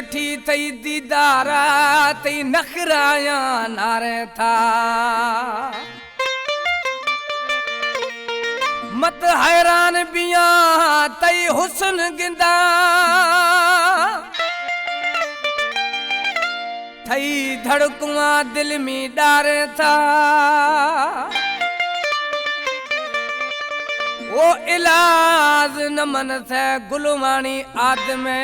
कोठी थई दीदारा तई नखराया नारे था मत हैरान बिया तई हुस्न गिंदा थई धड़कुआ दिल में डारे था वो इलाज न मन से गुलवानी आदमे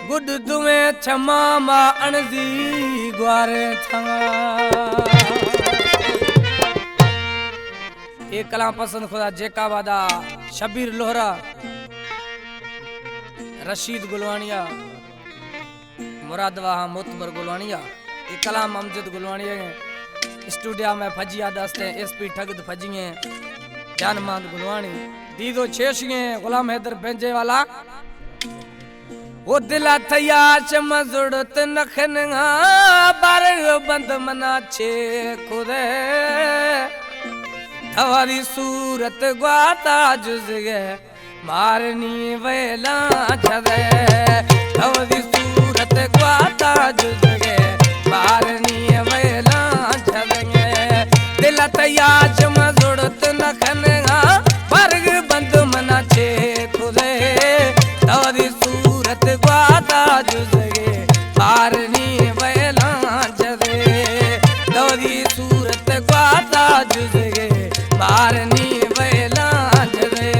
गुड दुए छमामा अणजी ग्वारे था एक कलाम पसंद खुदा जेका वादा शबीर लोहरा रशीद गुलवानिया मुरादवा मोतबर गुलवानिया एक कलाम अमजद गुलवानिया स्टूडियो में फजिया दस्ते एसपी ठगद फजिए जानमांद गुलवानी दीदो छेशिए गुलाम हैदर बेंजे वाला वो दिला थया चमजुड़त नखनगा बार बंद मना छे खुदे हमारी सूरत ग्वाता जुज़गे मारनी वेला छदे हमारी सूरत ग्वाता जुज़गे मारनी वेला छदे दिल तया चमजुड़त नखनगा वर्ग बंद मना छे खुदे हमारी सूरत ग्वाता जुज़गे मारनी वेला छदे हमारी सूरत ग्वाता जुज़गे मारनी वेला जरे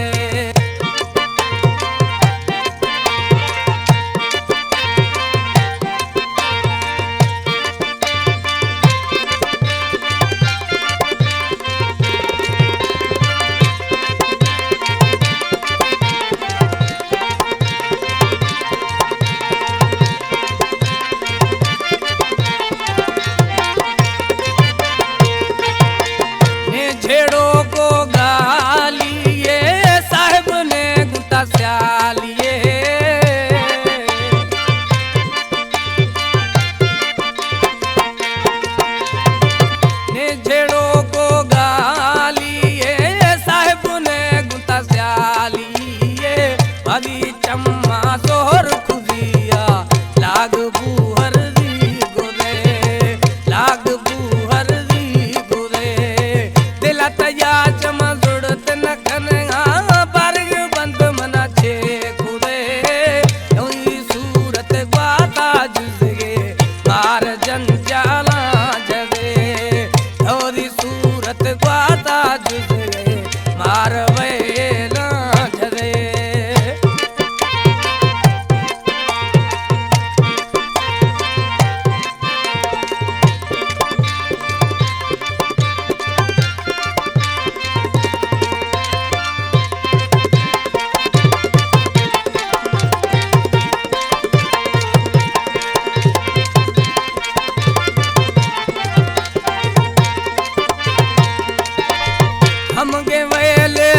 हमगे वेले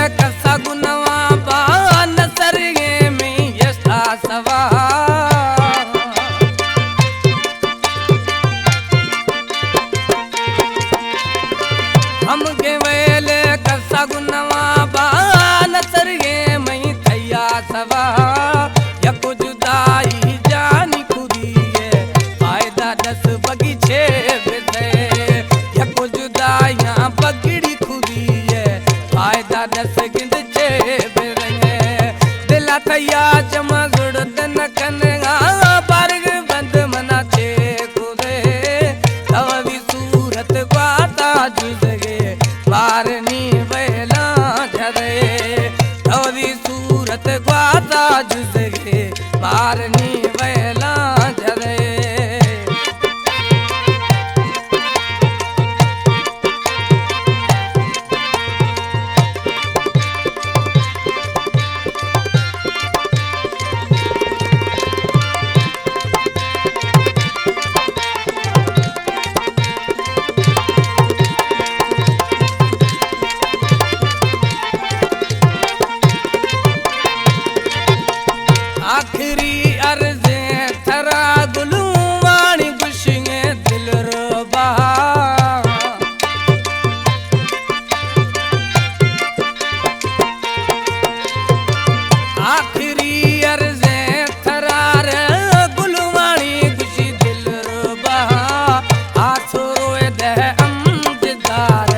अमजदार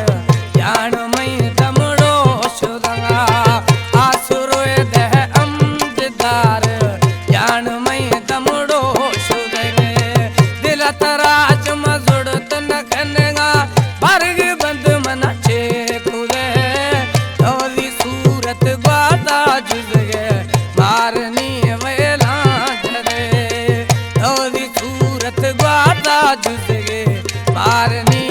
यान मई दमड़ो शुदंगा आसुरो दह अमजदार यान मई दमड़ो शुदंगे दिल तराज मजुड़त न खनगा बर्ग बंद मना चे खुदे तोरी सूरत ग्वादा जुजगे मारनी वेला धरे तोरी सूरत ग्वादा जुजगे मारनी